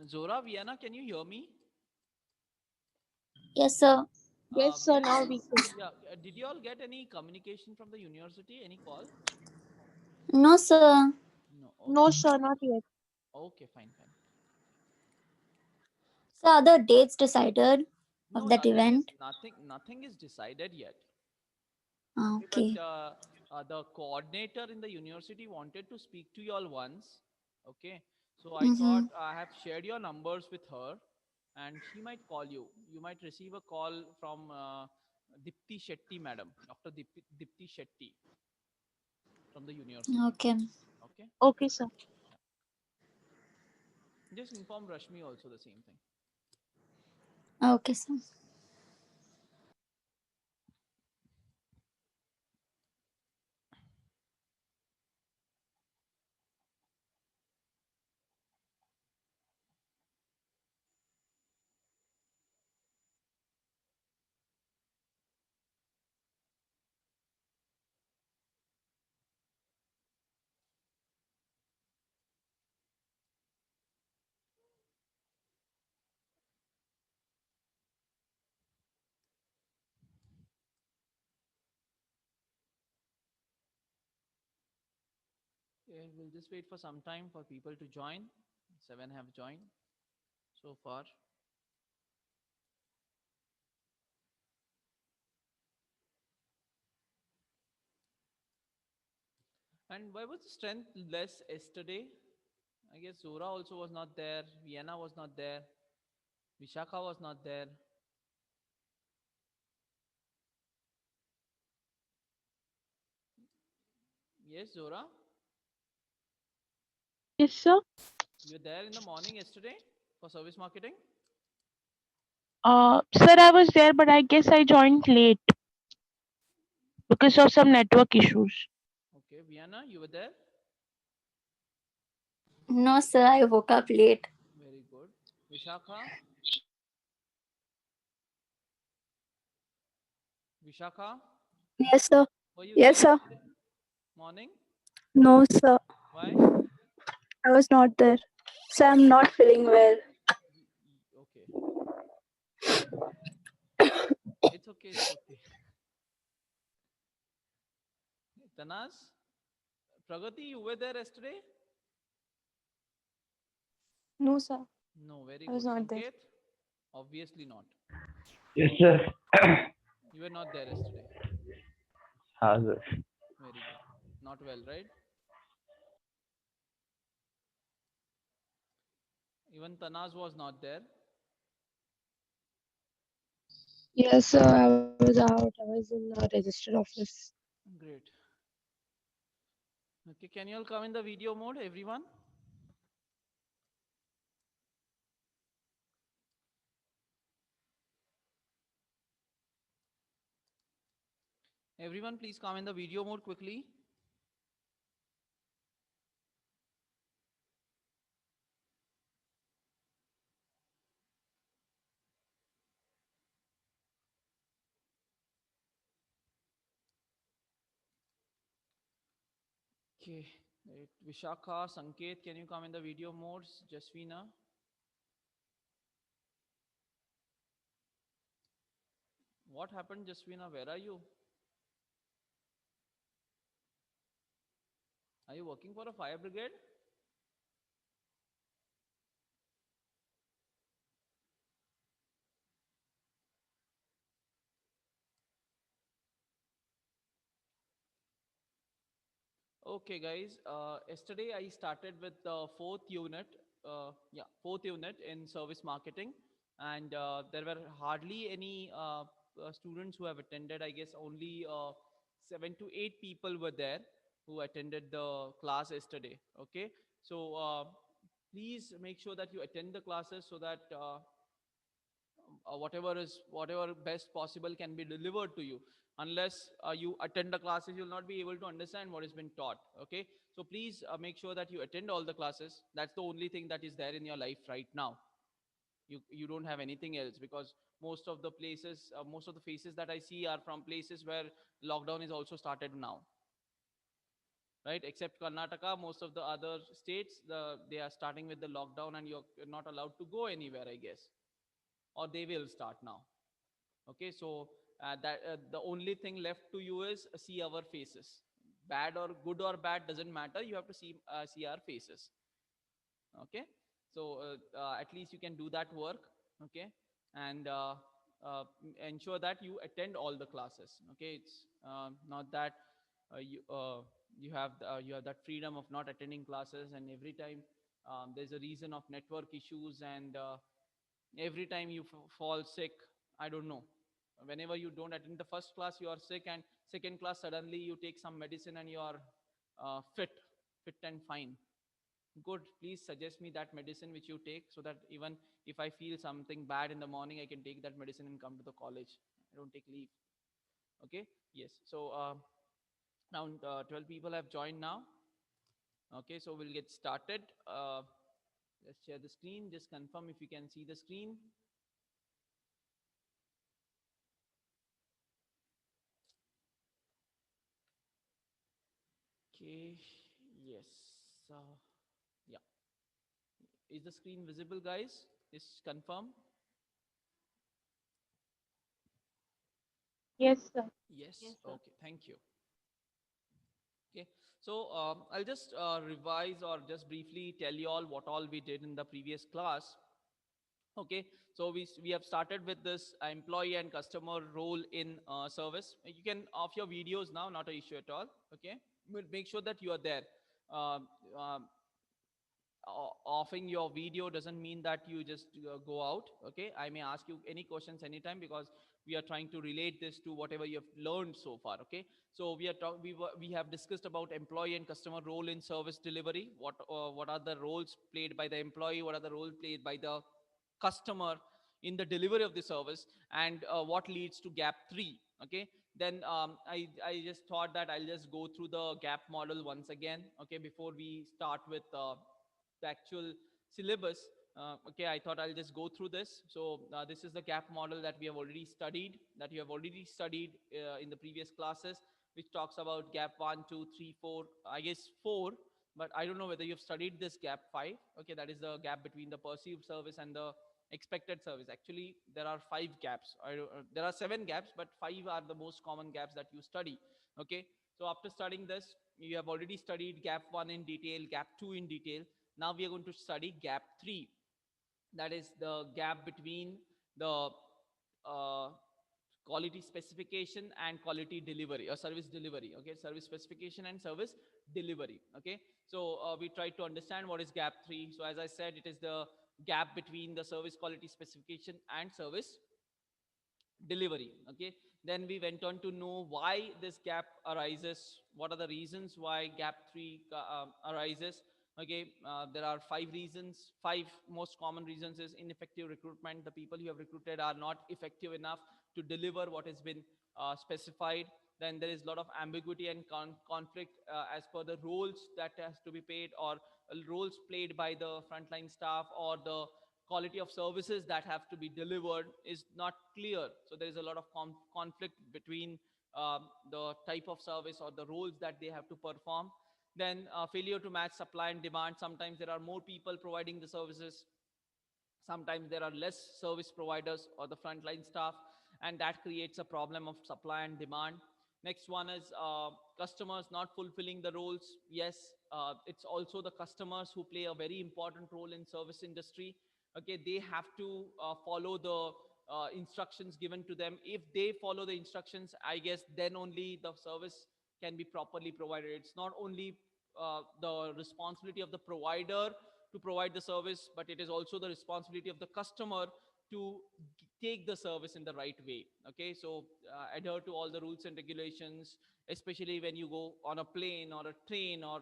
Zora, Vienna, can you hear me? Yes, sir. Yes, sir. Vienna, Now we can. yeah. Did you all get any communication from the university? Any call? No, sir. No. No, Okay. sir, not yet. Okay, fine, fine. So, are the dates decided of No, that nothing is event? nothing is decided yet. Ah, Okay, but okay. the coordinator in the university wanted to speak to you all once. Okay, so I thought Mm-hmm. I have shared your numbers with her, and she might call you. You might receive a call from Dipti Shetty, madam, Dr. Dipti Shetty from the university. Okay. Okay, Okay, sir. yeah. Just inform Rashmi also the same thing. Okay, sir. Okay, we'll just wait for some time for people to join. Seven have joined so far. And why was the strength less yesterday? I guess Zora also was not there. Vienna was not there. Vishakha was not there. Yes, Zora, Yes, sir. you were there in the morning yesterday for service marketing. Sir, I was there, but I guess I joined late because of some network issues. Okay, Vienna, you were there. No, sir. I woke up late. Very good. Vishakha, Vishakha, Yes, sir. were you there Yes, sir. yesterday morning? No, sir. Why? I was not there. So I'm not feeling well. Okay, it's okay. It's okay. Tanas, Pragati, you were there yesterday. No, sir. No, very I was good. not there. Sanket, obviously not. Yes, sir. You were not there yesterday. हाँ sir. Very good. Not well, right? Even Tanas was not there. Yes, sir. I was out. I was in the register office. Great. Okay, can you all come in the video mode, everyone? Everyone, please come in the video mode quickly. Okay. Right. Vishakha, Sanket, can you come in the video modes? Jasvina. What happened, Jasvina? Where are you? Are you working for a fire brigade? Okay, guys. Yesterday I started with the fourth unit. Fourth unit in service marketing, and there were hardly any students who have attended. I guess only 7 to 8 people were there who attended the class yesterday. Okay, so please make sure that you attend the classes so that whatever best possible can be delivered to you. Unless you attend the classes, you'll not be able to understand what has been taught. Okay, so please make sure that you attend all the classes. That's the only thing that is there in your life right now. You don't have anything else, because most of the faces that I see are from places where lockdown is also started now. right? Except Karnataka, most of the other states, they are starting with the lockdown, and you're not allowed to go anywhere, I guess, or they will start now. Okay, so that the only thing left to you is see our faces. Bad or good or bad doesn't matter. You have to see our faces. Okay, so at least you can do that work. Okay, and ensure that you attend all the classes. Okay, it's not that you have that freedom of not attending classes, and every time there's a reason of network issues, and every time you fall sick, I don't know, whenever you don't attend the first class you are sick, and second class suddenly you take some medicine and you are fit and fine. Good, please suggest me that medicine which you take, so that even if I feel something bad in the morning, I can take that medicine and come to the college. I don't take leave. Okay, yes. So around 12 people have joined now. Okay, so we'll get started. Let's share the screen. Just confirm if you can see the screen. Okay, yes. Yeah. Is the screen visible, guys? Is confirm? Yes, sir. Yes. Okay, thank you. Okay, so I'll just revise or just briefly tell you all what all we did in the previous class. Okay, so we have started with this employee and customer role in service. You can off your videos now, not an issue at all. Okay, but make sure that you are there. Um, um, Offing your video doesn't mean that you just go out. Okay, I may ask you any questions anytime, because we are trying to relate this to whatever you have learned so far. Okay, so we have discussed about employee and customer role in service delivery. What are the roles played by the employee, what are the roles played by the customer in the delivery of the service, and what leads to gap 3. Okay, then I just thought that I'll just go through the gap model once again, okay, before we start with the actual syllabus. Okay, I thought I'll just go through this. So this is the gap model that we have already studied, that you have already studied in the previous classes, which talks about gap 1, 2, 3, 4, I guess 4, but I don't know whether you've studied this gap 5. Okay, that is the gap between the perceived service and the expected service. Actually, there are 5 gaps. There are 7 gaps, but 5 are the most common gaps that you study. Okay, so after studying this, you have already studied gap 1 in detail, gap 2 in detail. Now we are going to study gap 3. That is the gap between the uh, quality specification and quality delivery or service delivery. Okay, service specification and service delivery. Okay, so we try to understand what is gap 3. So as I said, it is the gap between the service quality specification and service delivery. Okay, then we went on to know why this gap arises, what are the reasons why gap 3 arises. Okay, there are 5 reasons. 5 most common reasons is ineffective recruitment. The people you have recruited are not effective enough to deliver what has been specified. Then there is a lot of ambiguity and conflict as per the roles that has to be paid, or roles played by the frontline staff, or the quality of services that have to be delivered is not clear. So there is a lot of conflict between the type of service or the roles that they have to perform. Then failure to match supply and demand. Sometimes there are more people providing the services, sometimes there are less service providers or the frontline staff, and that creates a problem of supply and demand. Next one is customers not fulfilling the roles. Yes, it's also the customers who play a very important role in service industry. Okay, they have to follow the instructions given to them. If they follow the instructions, I guess then only the service can be properly provided. It's not only the responsibility of the provider to provide the service, but it is also the responsibility of the customer to take the service in the right way. Okay, so adhere to all the rules and regulations, especially when you go on a plane or a train, or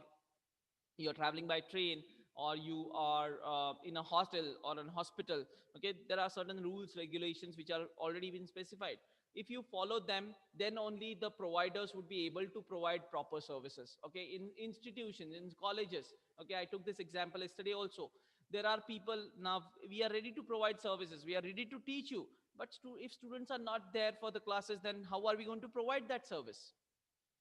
you're traveling by train, or you are in a hostel or an hospital. Okay, there are certain rules, regulations which are already been specified. If you follow them, then only the providers would be able to provide proper services. Okay, in institutions, in colleges. Okay, I took this example yesterday also. There are people now, we are ready to provide services, we are ready to teach you, but if students are not there for the classes, then how are we going to provide that service?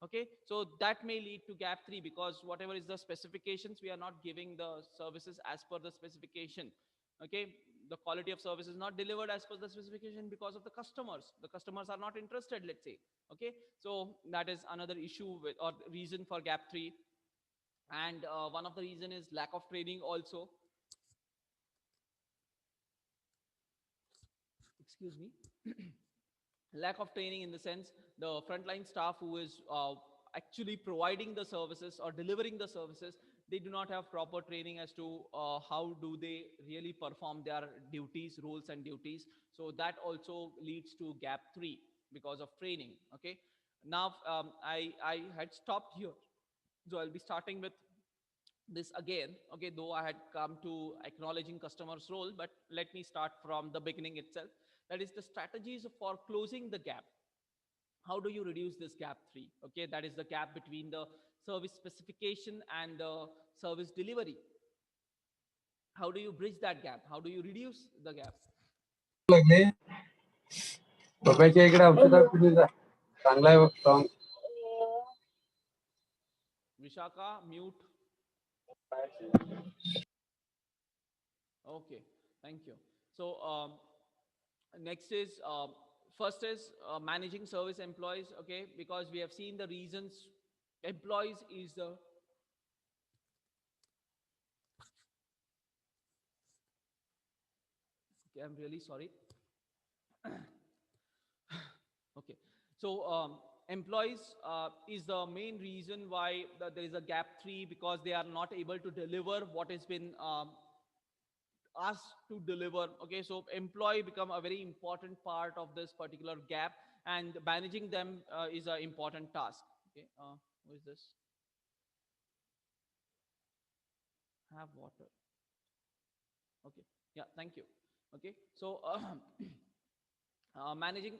Okay, so that may lead to gap 3, because whatever is the specifications, we are not giving the services as per the specification. Okay, the quality of service is not delivered as per the specification because of the customers are not interested, let's say. Okay, so that is another issue with, or reason for gap 3. And one of the reason is lack of training also. Excuse me. Lack of training, in the sense the frontline staff who is actually providing the services or delivering the services, they do not have proper training as to how do they really perform their duties, roles and duties. So that also leads to gap 3 because of training. Okay, now I had stopped here, so I'll be starting with this again. Okay, though I had come to acknowledging customers role, but let me start from the beginning itself. That is the strategies for closing the gap. How do you reduce this gap 3? Okay, that is the gap between the service specification and the service delivery. How do you bridge that gap? How do you reduce the gap? लागले पप्पाच्या इकडे औषध पिढीचा चांगला आहे song Vishaka, mute. Okay, thank you. So next is first is managing service employees. Okay, because we have seen the reasons. Employees is the okay, I'm really sorry. Okay, so employees is the main reason why there is a gap 3, because they are not able to deliver what has been asked to deliver. Okay, so employee become a very important part of this particular gap, and managing them is an important task. Okay, who is this? Have water. Okay, yeah, thank you. Okay, so managing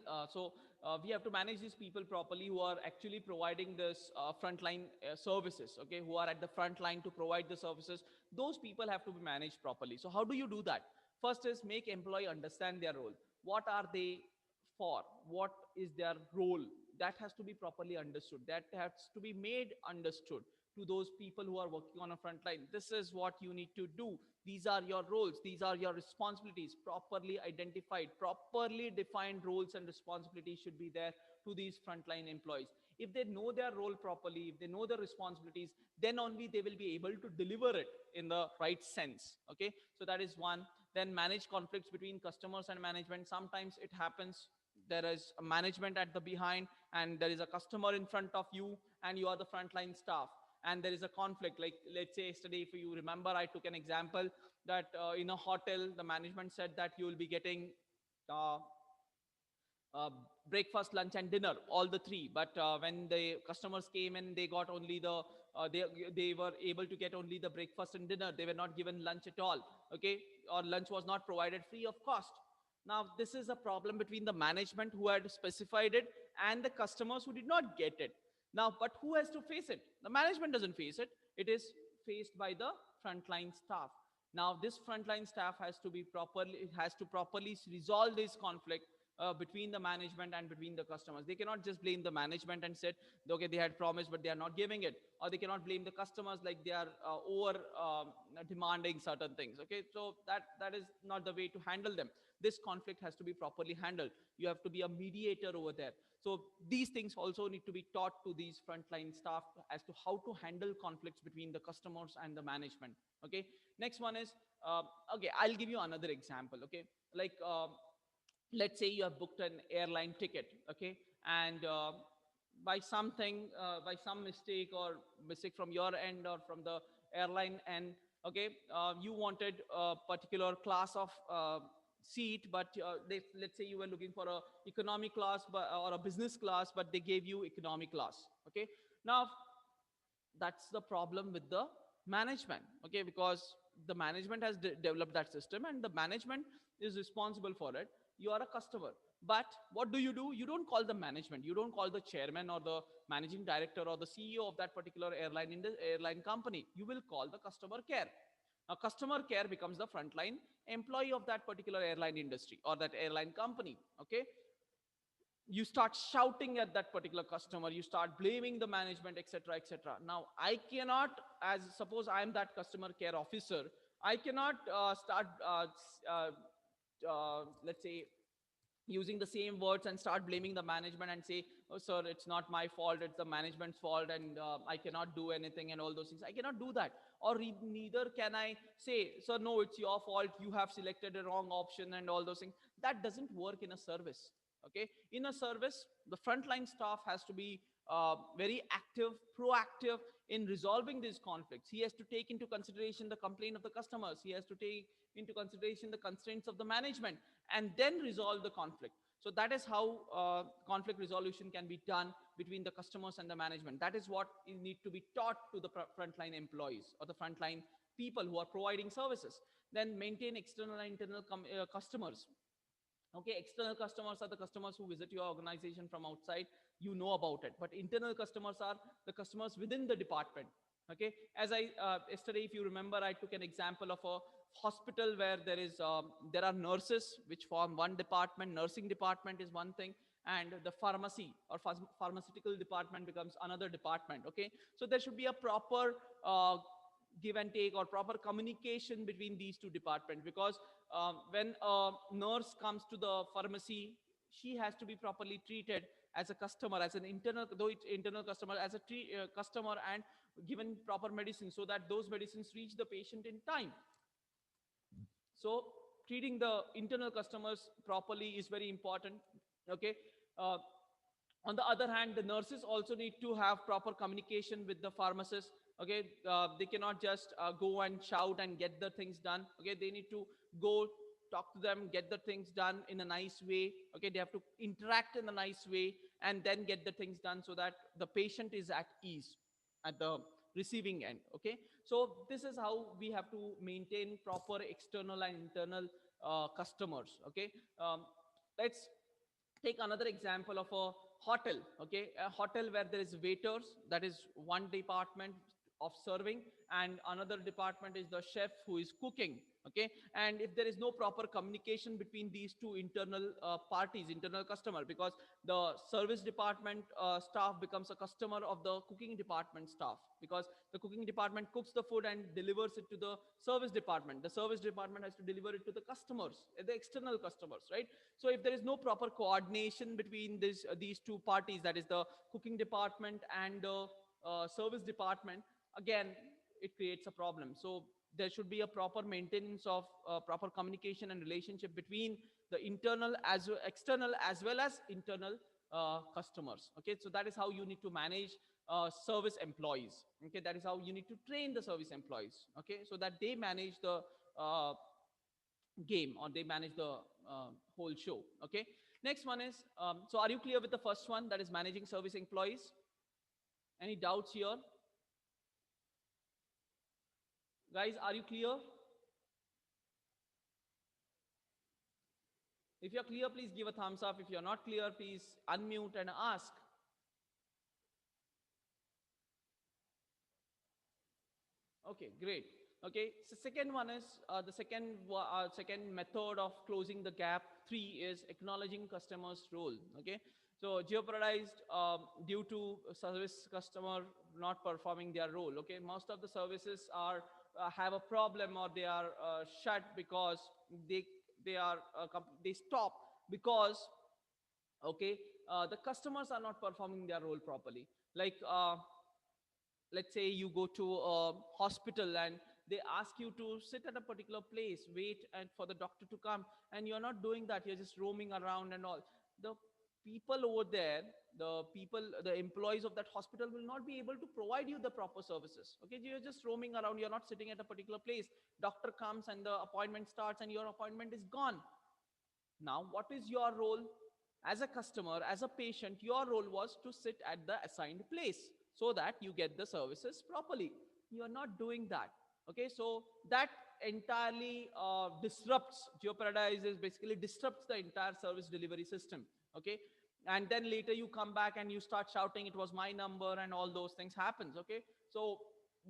we have to manage these people properly who are actually providing this frontline services. Okay, who are at the front line to provide the services. Those people have to be managed properly. So how do you do that? First is make employee understand their role. What are they for? What is their role? That has to be properly understood. That has to be made understood to those people who are working on a front line. This is what you need to do. These are your roles. These are your responsibilities. Properly identified, properly defined roles and responsibilities should be there to these frontline employees. If they know their role properly, if they know their responsibilities, then only they will be able to deliver it in the right sense. Okay, so that is one. Then manage conflicts between customers and management. Sometimes it happens, there is a management at the behind and there is a customer in front of you, and you are the frontline staff, and there is a conflict. Like, let's say yesterday, if you remember, I took an example that in a hotel, the management said that you will be getting uh, uh, breakfast, lunch and dinner, all the three. But when the customers came in, they got only the they were able to get only the breakfast and dinner. They were not given lunch at all. Okay, or lunch was not provided free of cost. Now this is a problem between the management who had specified it and the customers who did not get it. Now, but who has to face it? The management doesn't face it. It is faced by the frontline staff. Now this frontline staff has to be properly, has to properly resolve this conflict between the management and between the customers. They cannot just blame the management and said, okay, they had promised, but they are not giving it. Or they cannot blame the customers like they are over demanding certain things. Okay, so that is not the way to handle them. This conflict has to be properly handled. You have to be a mediator over there. So these things also need to be taught to these frontline staff as to how to handle conflicts between the customers and the management. Okay, next one is, okay, I'll give you another example. Okay, like let's say you have booked an airline ticket. Okay, and by something, by some mistake or mistake from your end or from the airline end, okay, you wanted a particular class of seat, but let's say you were looking for a economy class, or a business class, but they gave you economy class. Okay, now that's the problem with the management. Okay, because the management has developed that system and the management is responsible for it. You are a customer, but what do? You don't call the management, you don't call the chairman or the managing director or the CEO of that particular airline in the airline company. You will call the customer care. Now customer care becomes the frontline employee of that particular airline industry or that airline company. Okay, you start shouting at that particular customer, you start blaming the management, etc., etc. Now I cannot, as suppose I am that customer care officer, I cannot start let's say using the same words and start blaming the management and say, oh sir, it's not my fault, it's the management's fault, and I cannot do anything and all those things. I cannot do that. Or neither can I say, sir, no, it's your fault, you have selected a wrong option and all those things. That doesn't work in a service. Okay, in a service, the frontline staff has to be very active, proactive in resolving these conflicts. He has to take into consideration the complaint of the customers, he has to take into consideration the constraints of the management, and then resolve the conflict. So that is how conflict resolution can be done between the customers and the management. That is what need to be taught to the frontline employees or the frontline people who are providing services. Then maintain external and internal customers. Okay, external customers are the customers who visit your organization from outside, you know about it. But internal customers are the customers within the department. Okay, as I yesterday, if you remember, I took an example of a hospital where there are nurses which form one department. Nursing department is one thing, and the pharmacy or pharmaceutical department becomes another department. Okay, so there should be a proper give and take or proper communication between these two departments, because when a nurse comes to the pharmacy, she has to be properly treated as a customer, as an internal, though it's internal customer, as a customer, and given proper medicine so that those medicines reach the patient in time. So treating the internal customers properly is very important. Okay, on the other hand, the nurses also need to have proper communication with the pharmacists. Okay, they cannot just go and shout and get the things done. Okay, they need to go talk to them, get the things done in a nice way. Okay, they have to interact in a nice way and then get the things done so that the patient is at ease at the receiving end. Okay, so this is how we have to maintain proper external and internal customers. Okay, let's take another example of a hotel. Okay, a hotel where there is waiters, that is one department of serving, and another department is the chef who is cooking. Okay, and if there is no proper communication between these two internal parties, internal customer, because the service department staff becomes a customer of the cooking department staff, because the cooking department cooks the food and delivers it to the service department. The service department has to deliver it to the customers, the external customers, right? So if there is no proper coordination between these two parties, that is the cooking department and the service department, again it creates a problem. So there should be a proper maintenance of proper communication and relationship between the internal as external as well as internal customers. Okay, so that is how you need to manage service employees. Okay, that is how you need to train the service employees. Okay, so that they manage the game, or they manage the whole show. Okay, next one is so are you clear with the first one, that is managing service employees? Any doubts here? Guys, are you clear? If you're clear, please give a thumbs up. If you're not clear, please unmute and ask. Okay, great. Okay, so second one is the second method of closing the gap 3 is acknowledging customers' role. Okay, so jeopardized due to service customer not performing their role. Okay, most of the services are have a problem, or they are shut because they stop because okay the customers are not performing their role properly. Like let's say you go to a hospital and they ask you to sit at a particular place, wait and for the doctor to come, and you're not doing that, you're just roaming around and all. The people over there, the employees of that hospital will not be able to provide you the proper services. Okay, you're just roaming around, you're not sitting at a particular place. Doctor comes and the appointment starts and your appointment is gone. Now what is your role as a customer, as a patient? Your role was to sit at the assigned place so that you get the services properly. You are not doing that. Okay, so that entirely jeopardizes, basically disrupts the entire service delivery system. Okay, and then later you come back and you start shouting, it was my number, and all those things happens. Okay, so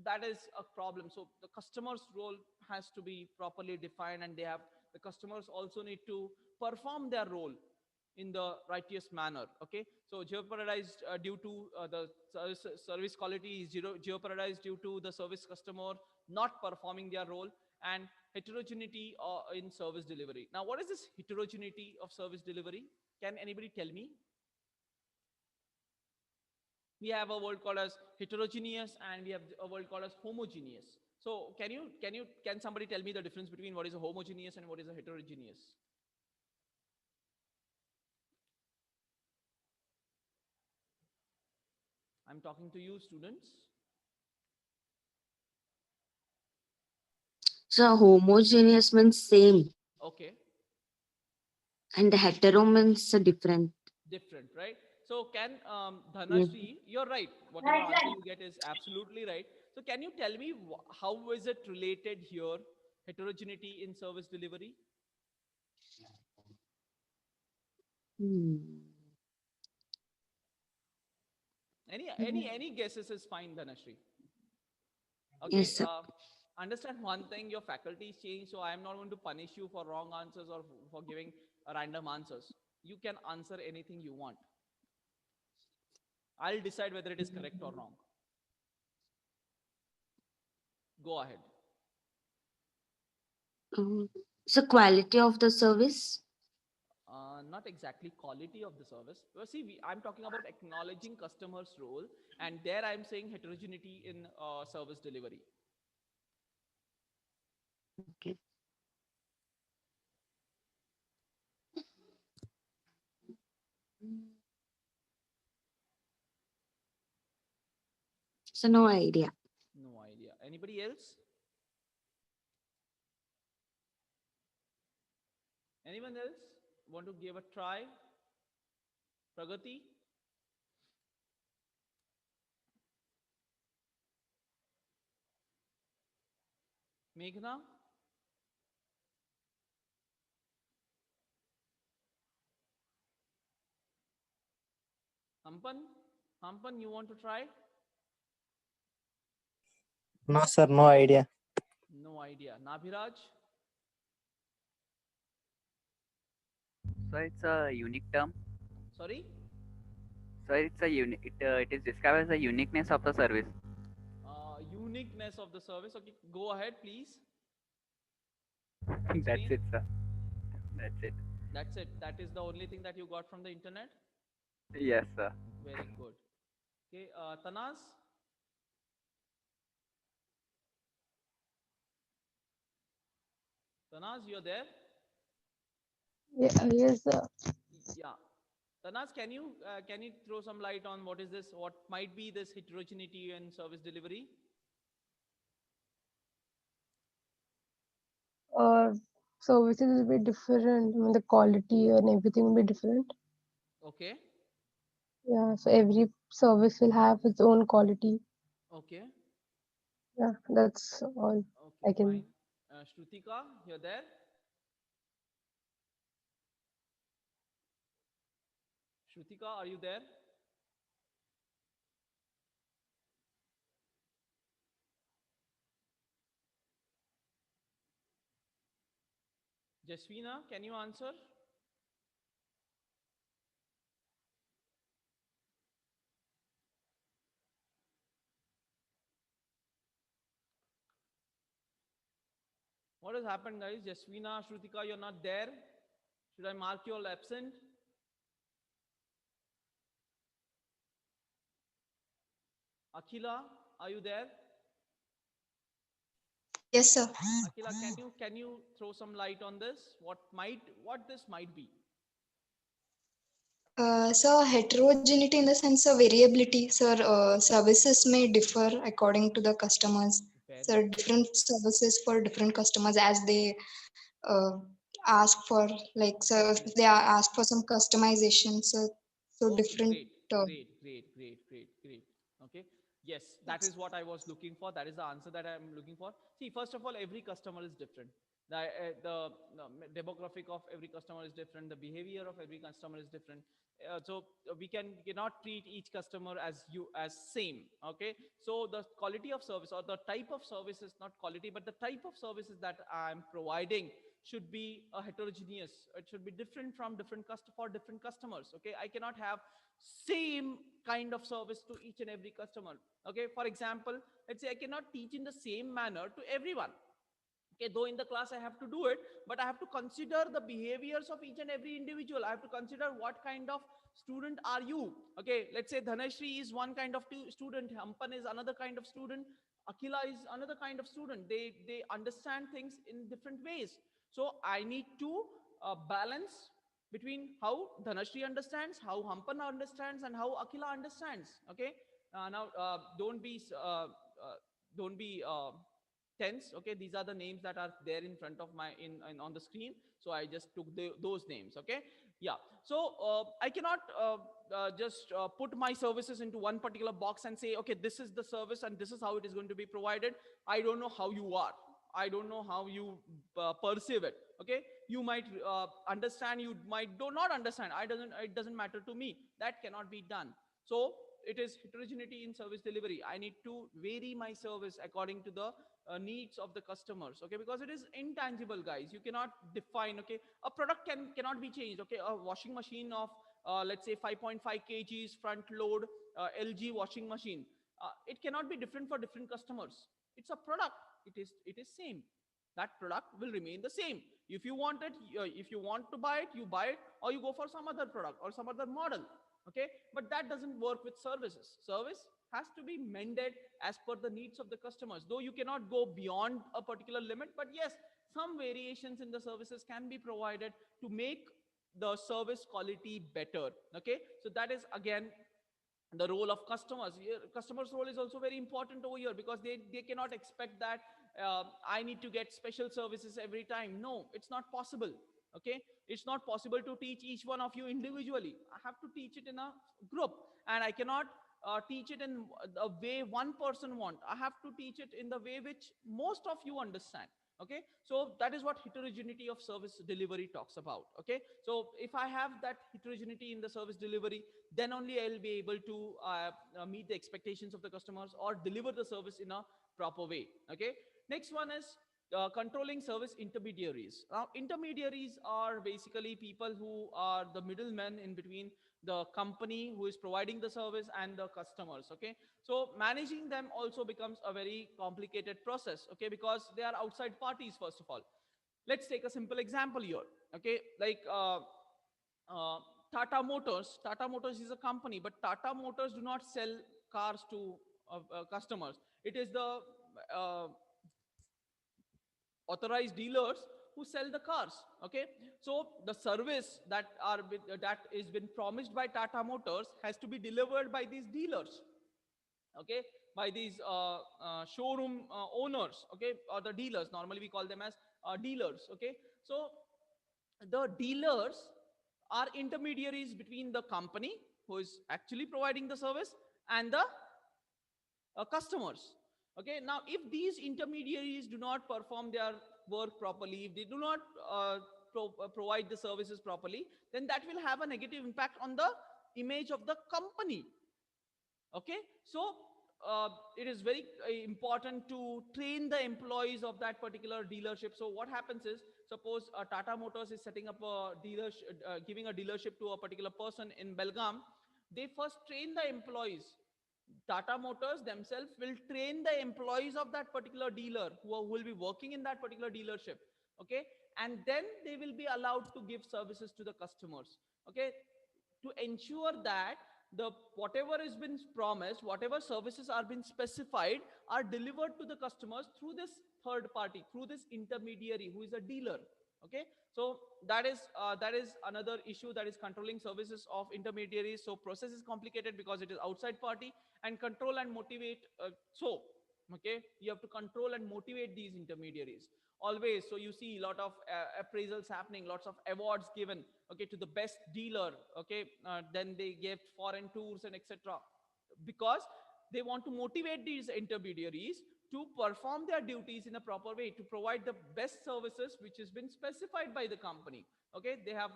that is a problem. So the customer's role has to be properly defined, and the customers also need to perform their role in the righteous manner. Okay, so jeopardized due to the service quality is jeopardized due to the service customer not performing their role, and heterogeneity in service delivery. Now, what is this heterogeneity of service delivery? Can anybody tell me? We have a word called as heterogeneous, and we have a word called as homogeneous. So can somebody tell me the difference between what is a homogeneous and what is a heterogeneous? I'm talking to you, students. So homogeneous means same, Okay, and hetero means different. different, right? So can Yes. Dhanashree, you're right. Whatever answer you get is absolutely right. So can you tell me how is it related here, heterogeneity in service delivery? Hmm. Any guesses is fine, Dhanashree. Okay, Yes, sir. understand one thing, your faculties change, so I am not going to punish you for wrong answers or for giving random answers. You can answer anything you want. I'll decide whether it is correct or wrong. Go ahead. So quality of the service. Not exactly quality of the service. Well, see, I'm talking about acknowledging customers' role, and there I'm saying heterogeneity in service delivery. Okay. So no idea. No idea. Anybody else? Anyone else want to give a try? Pragati? Meghna? Hampan? Hampan, you want to try? No, sir, no idea. No idea. Nabhiraj? So it's a unique term. Sorry? So it's a it is described as the uniqueness of the service. Uniqueness of the service. Okay, go ahead, please. That's Explain. it, sir. That's it. That's it. That is the only thing that you got from the internet? Yes, sir. Very good. Okay, Tanaz? Tanaz, you're there? Yeah, yes, Yeah. Tanaz, can you throw some light on what is this? What might be this heterogeneity in service delivery? services will be different. I mean, the quality and everything will be different. Okay. Yeah, so every service will have its own quality. Okay. Yeah, that's all Okay, I can. fine. Shrutika, you're there? Shrutika, are you there? Jasvina, can you answer? What has happened, guys? Jasvina, Shrutika, you're not there. Should I mark you all absent? Akhila, are you there? Yes, sir. Akhila, can you throw some light on this? What this might be? So heterogeneity in the sense of variability, sir. Services may differ according to the customers. Very So different services for different customers as they uh, ask for, like, so if okay. they are ask for some customization, so Okay, different. great. Okay. Yes, that is what I was looking for. That is the answer that I'm looking for. See, first of all, every customer is different. The demographic of every customer is different, the behavior of every customer is different. We cannot treat each customer as same. Okay, so the quality of service or the type of service is not quality, but the type of services that I'm providing should be heterogeneous. It should be different from for different customers. Okay, I cannot have same kind of service to each and every customer. Okay, for example, let's say I cannot teach in the same manner to everyone. Okay, though in the class I have to do it, but I have to consider the behaviors of each and every individual. I have to consider what kind of student are you. Okay, let's say Dhanashri is one kind of student, Hampan is another kind of student, Akila is another kind of student. They understand things in different ways. So I need to balance between how Dhanashri understands, how Hampan understands, and how Akila understands. Okay, now don't be tense. Okay, these are the names that are there in front of my on the screen, so I just took those names. Okay, yeah. So I cannot just put my services into one particular box and say, okay, this is the service and this is how it is going to be provided. I don't know how you are, I don't know how you perceive it. Okay, you might understand, you might do not understand. It doesn't matter to me. That cannot be done. So it is heterogeneity in service delivery. I need to vary my service according to the needs of the customers. Okay, because it is intangible, guys. You cannot define. Okay, a product cannot be changed. Okay, a washing machine of let's say 5.5 kgs front load LG washing machine, it cannot be different for different customers. It's a product. It is same. That product will remain the same. If you want it, if you want to buy it, you buy it, or you go for some other product or some other model. Okay, but that doesn't work with services. Service has to be mended as per the needs of the customers, though you cannot go beyond a particular limit. But yes, some variations in the services can be provided to make the service quality better. Okay, so that is again the role of customers. Customers role is also very important over here, because they cannot expect that I need to get special services every time. No, it's not possible. Okay, it's not possible to teach each one of you individually. I have to teach it in a group, and I cannot teach it in the way one person want. I have to teach it in the way which most of you understand. Okay, so that is what heterogeneity of service delivery talks about. Okay, so if I have that heterogeneity in the service delivery, then only I'll be able to meet the expectations of the customers or deliver the service in a proper way. Okay, next one is controlling service intermediaries. Now, intermediaries are basically people who are the middlemen in between the company who is providing the service and the customers. Okay, so managing them also becomes a very complicated process. Okay, because they are outside parties. First of all, let's take a simple example here. Okay, like Tata Motors. Tata Motors is a company, but Tata Motors do not sell cars to customers. It is the authorized dealers who sell the cars. Okay, so the service that is been promised by Tata Motors has to be delivered by these dealers. Okay, by these showroom owners. Okay, or the dealers. Normally we call them as dealers. Okay, so the dealers are intermediaries between the company who is actually providing the service and the customers. Okay, now if these intermediaries do not perform their work properly, if they do not provide the services properly, then that will have a negative impact on the image of the company. Okay, so it is very important to train the employees of that particular dealership. So what happens is, suppose Tata Motors is setting up a dealership, giving a dealership to a particular person in Belgaum. They first train the employees. Tata Motors themselves will train the employees of that particular dealer who will be working in that particular dealership. Okay, and then they will be allowed to give services to the customers. Okay, to ensure that whatever has been promised, whatever services are being specified, are delivered to the customers through this third party, through this intermediary who is a dealer. Okay, so that is another issue, that is controlling services of intermediaries. So process is complicated because it is outside party, and control and motivate. Okay, you have to control and motivate these intermediaries always. So you see a lot of appraisals happening, lots of awards given, okay, to the best dealer. Okay, then they give foreign tours and etc., because they want to motivate these intermediaries to perform their duties in a proper way, to provide the best services which has been specified by the company. Okay, they have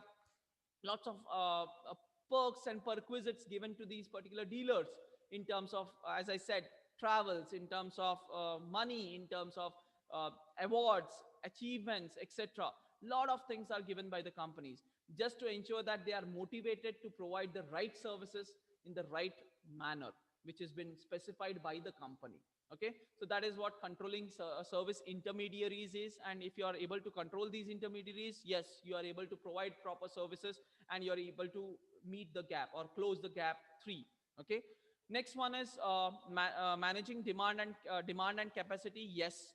lots of perks and perquisites given to these particular dealers in terms of, as I said, travels, in terms of money, in terms of awards, achievements, etc. Lot of things are given by the companies just to ensure that they are motivated to provide the right services in the right manner, which has been specified by the company. Okay, so that is what controlling service intermediaries is. And if you are able to control these intermediaries, yes, you are able to provide proper services and you are able to meet the gap or close the gap 3. Okay, next one is managing demand and capacity. Yes,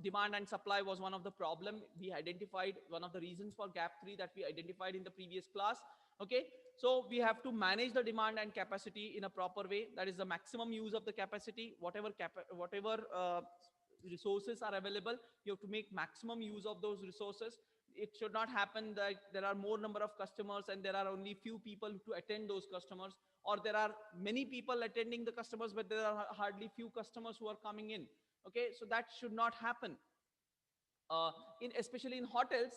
demand and supply was one of the problem we identified, one of the reasons for gap 3 that we identified in the previous class. Okay, so we have to manage the demand and capacity in a proper way. That is the maximum use of the capacity. Whatever resources are available, you have to make maximum use of those resources. It should not happen that there are more number of customers and there are only few people to attend those customers, or there are many people attending the customers but there are hardly few customers who are coming in. Okay, so that should not happen. Especially in hotels,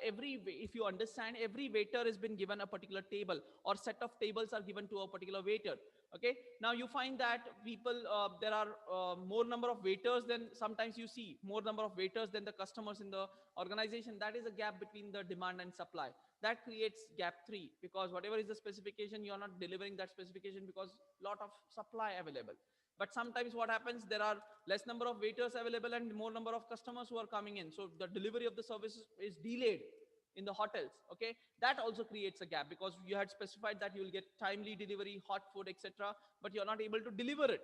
if you understand, every waiter has been given a particular table, or set of tables are given to a particular waiter. Okay, now you find that people, there are more number of waiters than, sometimes you see more number of waiters than the customers in the organization. That is a gap between the demand and supply. That creates gap 3, because whatever is the specification, you are not delivering that specification because lot of supply available. But sometimes what happens, there are less number of waiters available and more number of customers who are coming in, so the delivery of the services is delayed in the hotels. Okay, that also creates a gap, because you had specified that you will get timely delivery, hot food, etc., but you're not able to deliver it.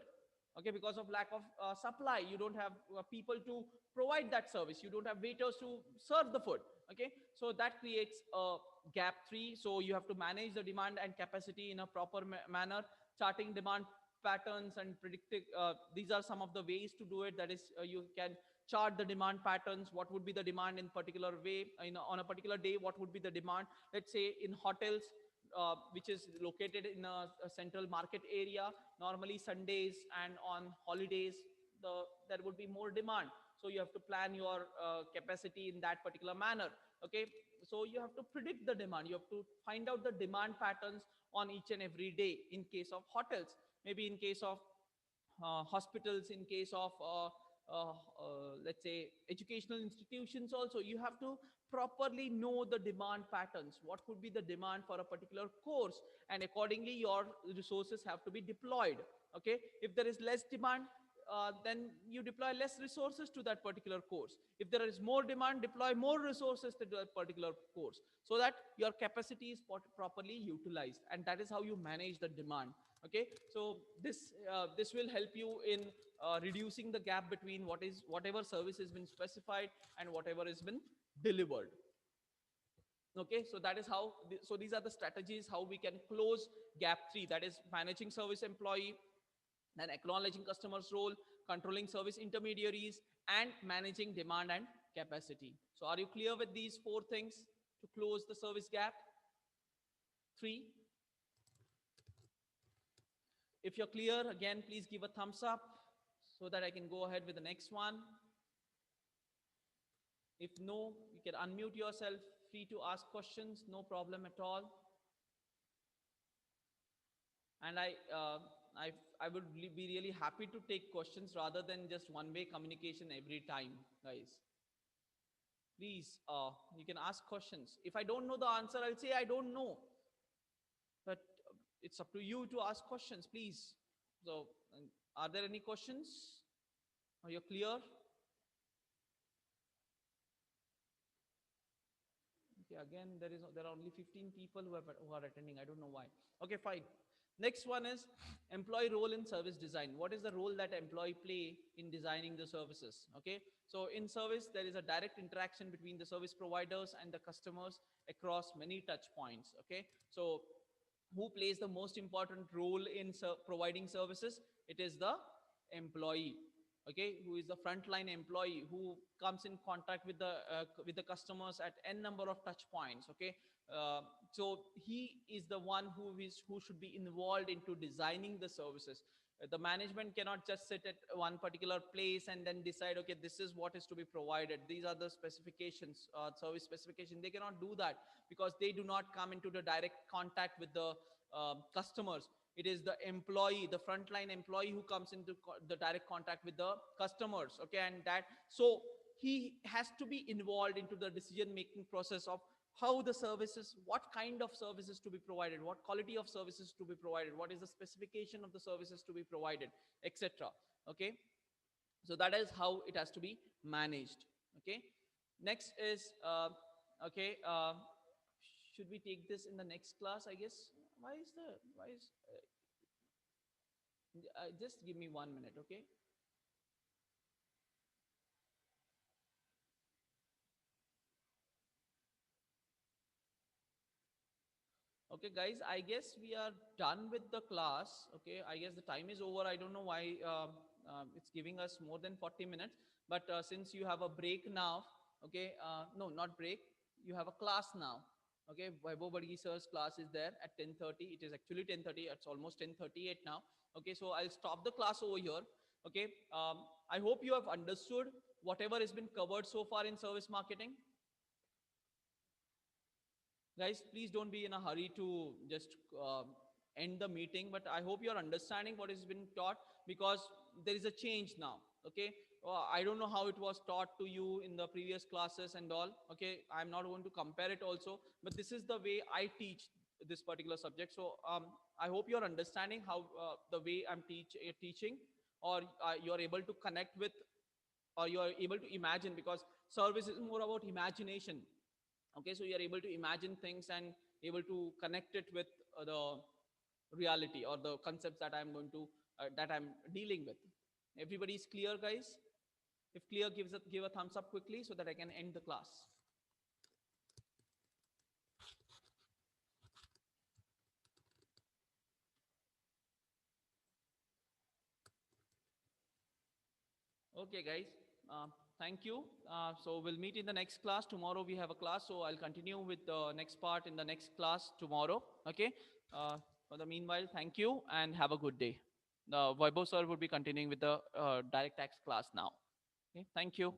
Okay, because of lack of supply, you don't have people to provide that service, you don't have waiters to serve the food. Okay, so that creates a gap 3. So you have to manage the demand and capacity in a proper manner, charting demand patterns and predicting. These are some of the ways to do it. That is, you can chart the demand patterns. What would be the demand in particular way, on a particular day, what would be the demand? Let's say in hotels, which is located in a central market area, normally Sundays and on holidays, there would be more demand. So you have to plan your capacity in that particular manner. Okay, so you have to predict the demand. You have to find out the demand patterns on each and every day in case of hotels, maybe in case of hospitals, in case of let's say educational institutions also. You have to properly know the demand patterns, what could be the demand for a particular course, and accordingly your resources have to be deployed. Okay, if there is less demand, then you deploy less resources to that particular course. If there is more demand, deploy more resources to that particular course, so that your capacity is properly utilized, and that is how you manage the demand. Okay, so this will help you in reducing the gap between whatever service has been specified and whatever has been delivered. Okay, so that is how, so these are the strategies how we can close gap 3, that is managing service employee, then acknowledging customers role, controlling service intermediaries, and managing demand and capacity. So are you clear with these 4 things to close the service gap 3? If you're clear, again, please give a thumbs up so that I can go ahead with the next one. If no, you can unmute yourself, free to ask questions, no problem at all. And I would be really happy to take questions rather than just one-way communication every time, guys. Please, you can ask questions. If I don't know the answer, I'll say I don't know. But it's up to you to ask questions, please. So, are there any questions? Are you clear? Okay, again, there are only 15 people who are attending. I don't know why. Okay, fine. Next one is employee role in service design. What is the role that employee play in designing the services? Okay, so in service, there is a direct interaction between the service providers and the customers across many touch points. Okay, so who plays the most important role in providing services? It is the employee. Okay, who is the frontline employee who comes in contact with the customers at n number of touch points. Okay, so he is the one who should be involved into designing the services. The management cannot just sit at one particular place and then decide, okay, this is what is to be provided. These are the specifications, service specification. They cannot do that because they do not come into the direct contact with the customers. It is the employee, the frontline employee, who comes into the direct contact with the customers. Okay, and that, so he has to be involved into the decision making process of how the services, what kind of services to be provided, what quality of services to be provided, what is the specification of the services to be provided, etc. Okay, so that is how it has to be managed. Okay, next is okay, should we take this in the next class, I guess? Why is just give me 1 minute. Okay. Okay, guys, I guess we are done with the class. Okay, I guess the time is over. I don't know why it's giving us more than 40 minutes. But since you have a break now, okay, no, not break. You have a class now. Okay, Vaibhav Badgi sir's class is there at 10:30. It is actually 10:30. It's almost 10:38 now. Okay, so I'll stop the class over here. Okay, I hope you have understood whatever has been covered so far in service marketing. Guys, please don't be in a hurry to just end the meeting, but I hope you're understanding what has been taught, because there is a change now. Okay, I don't know how it was taught to you in the previous classes and all. Okay, I'm not going to compare it also, but this is the way I teach this particular subject. So I hope you're understanding how the way I'm teaching, or you're able to connect with, or you're able to imagine, because service is more about imagination. Okay, so you're able to imagine things and able to connect it with the reality or the concepts that I'm going to that I'm dealing with. Everybody's clear, guys? If clear, give a thumbs up quickly so that I can end the class. Okay, guys, thank you. So we'll meet in the next class. Tomorrow we have a class, so I'll continue with the next part in the next class tomorrow. Okay, for the meanwhile, thank you and have a good day. The Vaibhav sir will be continuing with the direct tax class now. Okay, thank you.